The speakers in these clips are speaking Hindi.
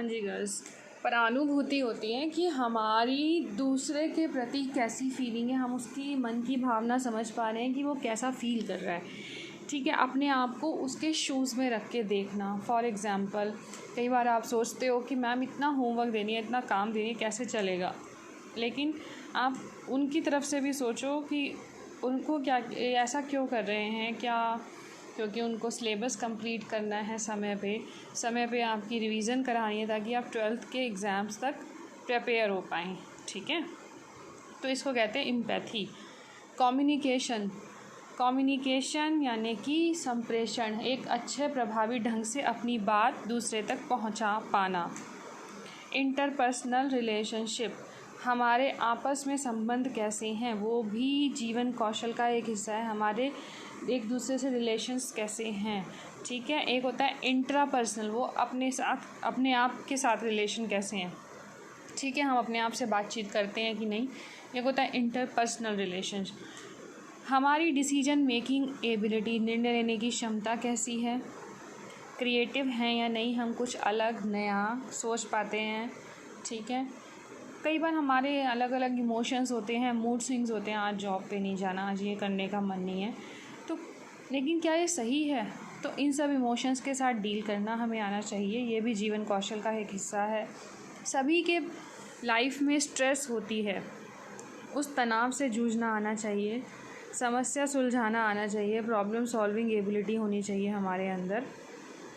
हाँ जी गर्ल्स, परानुभूति होती है कि हमारी दूसरे के प्रति कैसी फीलिंग है, हम उसकी मन की भावना समझ पा रहे हैं कि वो कैसा फ़ील कर रहा है। ठीक है, अपने आप को उसके शूज़ में रख के देखना। फॉर एग्ज़ाम्पल, कई बार आप सोचते हो कि मैम इतना होमवर्क दे रही है, इतना काम दे रही है, कैसे चलेगा। लेकिन आप उनकी तरफ से भी सोचो कि उनको क्या ऐसा क्यों कर रहे हैं, क्या क्योंकि उनको सिलेबस कंप्लीट करना है समय पे आपकी रिवीजन करानी है ताकि आप 12th के एग्ज़ाम्स तक प्रिपेयर हो पाएँ। ठीक है, तो इसको कहते हैं एम्पैथी। कम्युनिकेशन यानी कि संप्रेषण, एक अच्छे प्रभावी ढंग से अपनी बात दूसरे तक पहुंचा पाना। इंटरपर्सनल रिलेशनशिप, हमारे आपस में संबंध कैसे हैं, वो भी जीवन कौशल का एक हिस्सा है। हमारे एक दूसरे से रिलेशंस कैसे हैं। ठीक है, एक होता है इंट्रापर्सनल, वो अपने आप के साथ रिलेशन कैसे हैं। ठीक है, हम अपने आप से बातचीत करते हैं कि नहीं। एक होता है इंटरपर्सनल रिलेशन। हमारी डिसीजन मेकिंग एबिलिटी, निर्णय लेने की क्षमता कैसी है। क्रिएटिव हैं या नहीं, हम कुछ अलग नया सोच पाते हैं। ठीक है, कई बार हमारे अलग अलग इमोशंस होते हैं, मूड स्विंग्स होते हैं। आज जॉब पे नहीं जाना, आज ये करने का मन नहीं है, तो लेकिन क्या ये सही है। तो इन सब इमोशंस के साथ डील करना हमें आना चाहिए, ये भी जीवन कौशल का एक हिस्सा है। सभी के लाइफ में स्ट्रेस होती है, उस तनाव से जूझना आना चाहिए, समस्या सुलझाना आना चाहिए, प्रॉब्लम सॉल्विंग एबिलिटी होनी चाहिए हमारे अंदर।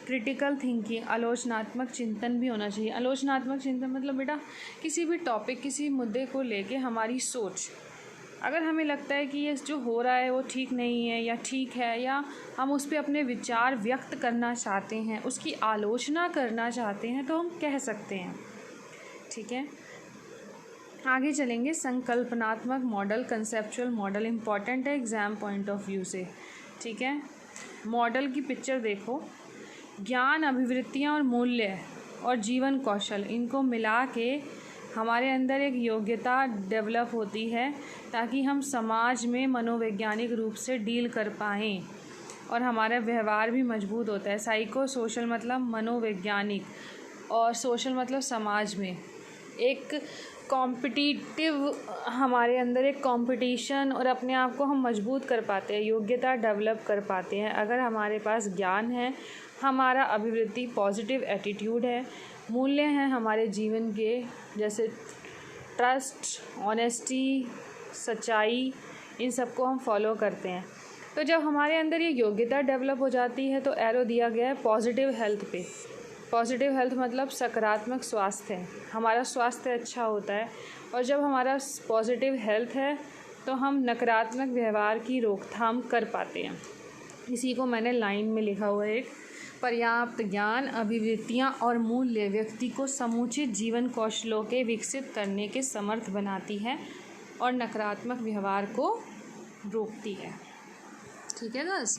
क्रिटिकल थिंकिंग, आलोचनात्मक चिंतन भी होना चाहिए। आलोचनात्मक चिंतन मतलब बेटा किसी भी टॉपिक, किसी मुद्दे को लेके हमारी सोच, अगर हमें लगता है कि ये जो हो रहा है वो ठीक नहीं है या ठीक है, या हम उस पर अपने विचार व्यक्त करना चाहते हैं, उसकी आलोचना करना चाहते हैं, तो हम कह सकते हैं। ठीक है, आगे चलेंगे। संकल्पनात्मक मॉडल, कंसेप्चुअल मॉडल इम्पॉर्टेंट है एग्ज़ाम पॉइंट ऑफ व्यू से। ठीक है, मॉडल की पिक्चर देखो। ज्ञान, अभिवृत्तियाँ और मूल्य और जीवन कौशल, इनको मिला के हमारे अंदर एक योग्यता डेवलप होती है ताकि हम समाज में मनोवैज्ञानिक रूप से डील कर पाएँ और हमारा व्यवहार भी मजबूत होता है। साइको सोशल मतलब मनोवैज्ञानिक, और सोशल मतलब समाज में एक कॉम्पिटिटिव, हमारे अंदर एक कंपटीशन, और अपने आप को हम मजबूत कर पाते हैं, योग्यता डेवलप कर पाते हैं अगर हमारे पास ज्ञान है, हमारा अभिवृत्ति पॉजिटिव एटीट्यूड है, मूल्य हैं हमारे जीवन के, जैसे ट्रस्ट, ऑनेस्टी, सच्चाई, इन सबको हम फॉलो करते हैं। तो जब हमारे अंदर ये योग्यता डेवलप हो जाती है तो एरो दिया गया है पॉजिटिव हेल्थ पे। पॉजिटिव हेल्थ मतलब सकारात्मक स्वास्थ्य है, हमारा स्वास्थ्य अच्छा होता है। और जब हमारा पॉजिटिव हेल्थ है तो हम नकारात्मक व्यवहार की रोकथाम कर पाते हैं। इसी को मैंने लाइन में लिखा हुआ है। एक पर्याप्त ज्ञान, अभिवृत्तियाँ और मूल्य व्यक्ति को समुचित जीवन कौशलों के विकसित करने के समर्थ बनाती है और नकारात्मक व्यवहार को रोकती है। ठीक है बस,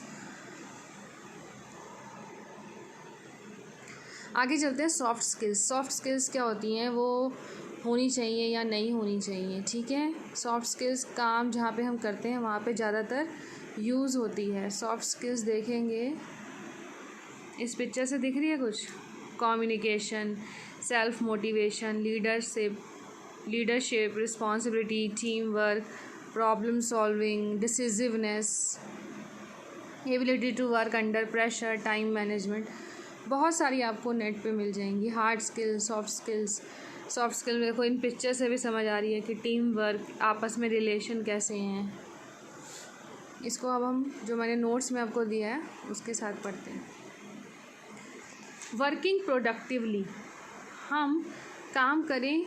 आगे चलते हैं। Soft skills. सॉफ्ट स्किल्स क्या होती हैं, वो होनी चाहिए या नहीं होनी चाहिए। ठीक है, सॉफ्ट स्किल्स काम जहाँ पे हम करते हैं वहाँ पे ज़्यादातर यूज़ होती है। सॉफ्ट स्किल्स देखेंगे, इस पिक्चर से दिख रही है कुछ। Communication, self motivation, leadership, responsibility, team work, problem solving, decisiveness, ability to work under pressure, time management, बहुत सारी आपको नेट पे मिल जाएंगी। Hard skills, soft skills. Soft skill देखो इन पिक्चर से भी समझ आ रही है कि टीम वर्क, आपस में रिलेशन कैसे हैं। इसको अब हम जो मैंने नोट्स में आपको दिया है उसके साथ पढ़ते हैं। वर्किंग प्रोडक्टिवली, हम काम करें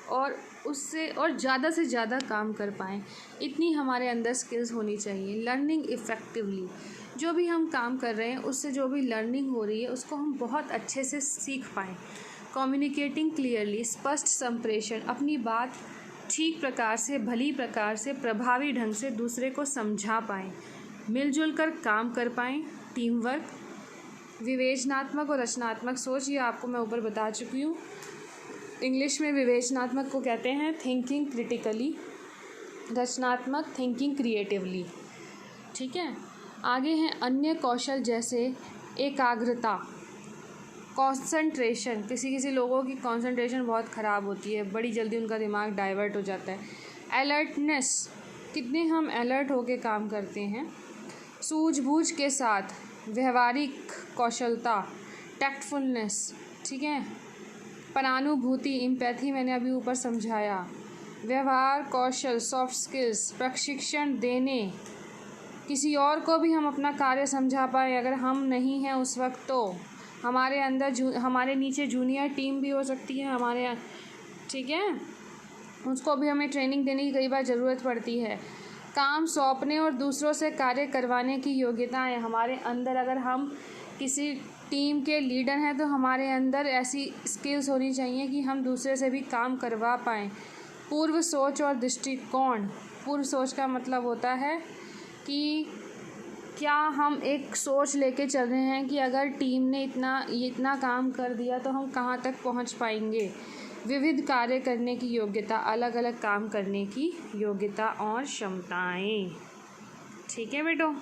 और उससे और ज़्यादा से ज़्यादा काम कर पाएँ, इतनी हमारे अंदर स्किल्स होनी चाहिए। लर्निंग इफ़ेक्टिवली, जो भी हम काम कर रहे हैं उससे जो भी लर्निंग हो रही है उसको हम बहुत अच्छे से सीख पाएँ। कम्युनिकेटिंग क्लियरली, स्पष्ट संप्रेषण, अपनी बात ठीक प्रकार से, भली प्रकार से, प्रभावी ढंग से दूसरे को समझा पाएँ, मिलजुल कर काम कर पाएँ। टीम वर्क, विवेचनात्मक और रचनात्मक सोच, ये आपको मैं ऊपर बता चुकी हूँ। इंग्लिश में विवेचनात्मक को कहते हैं थिंकिंग क्रिटिकली, रचनात्मक थिंकिंग क्रिएटिवली। ठीक है, आगे हैं अन्य कौशल जैसे एकाग्रता, कंसंट्रेशन, किसी लोगों की कंसंट्रेशन बहुत ख़राब होती है, बड़ी जल्दी उनका दिमाग डाइवर्ट हो जाता है। अलर्टनेस, कितने हम अलर्ट होके काम करते हैं। सूझबूझ के साथ, व्यवहारिक कौशलता, टैक्टफुलनेस, ठीक है। परानुभूति, एम्पैथी मैंने अभी ऊपर समझाया। व्यवहार कौशल, सॉफ्ट स्किल्स, प्रशिक्षण देने, किसी और को भी हम अपना कार्य समझा पाए, अगर हम नहीं हैं उस वक्त तो हमारे अंदर हमारे नीचे जूनियर टीम भी हो सकती है हमारे, ठीक है, उसको भी हमें ट्रेनिंग देने की कई बार ज़रूरत पड़ती है। काम सौंपने और दूसरों से कार्य करवाने की योग्यताएं हमारे अंदर, अगर हम किसी टीम के लीडर हैं तो हमारे अंदर ऐसी स्किल्स होनी चाहिए कि हम दूसरे से भी काम करवा पाएँ। पूर्व सोच और दृष्टिकोण, पूर्व सोच का मतलब होता है कि क्या हम एक सोच लेके चल रहे हैं कि अगर टीम ने इतना काम कर दिया तो हम कहाँ तक पहुँच पाएंगे। विविध कार्य करने की योग्यता, अलग अलग काम करने की योग्यता और क्षमताएं, ठीक है बेटो।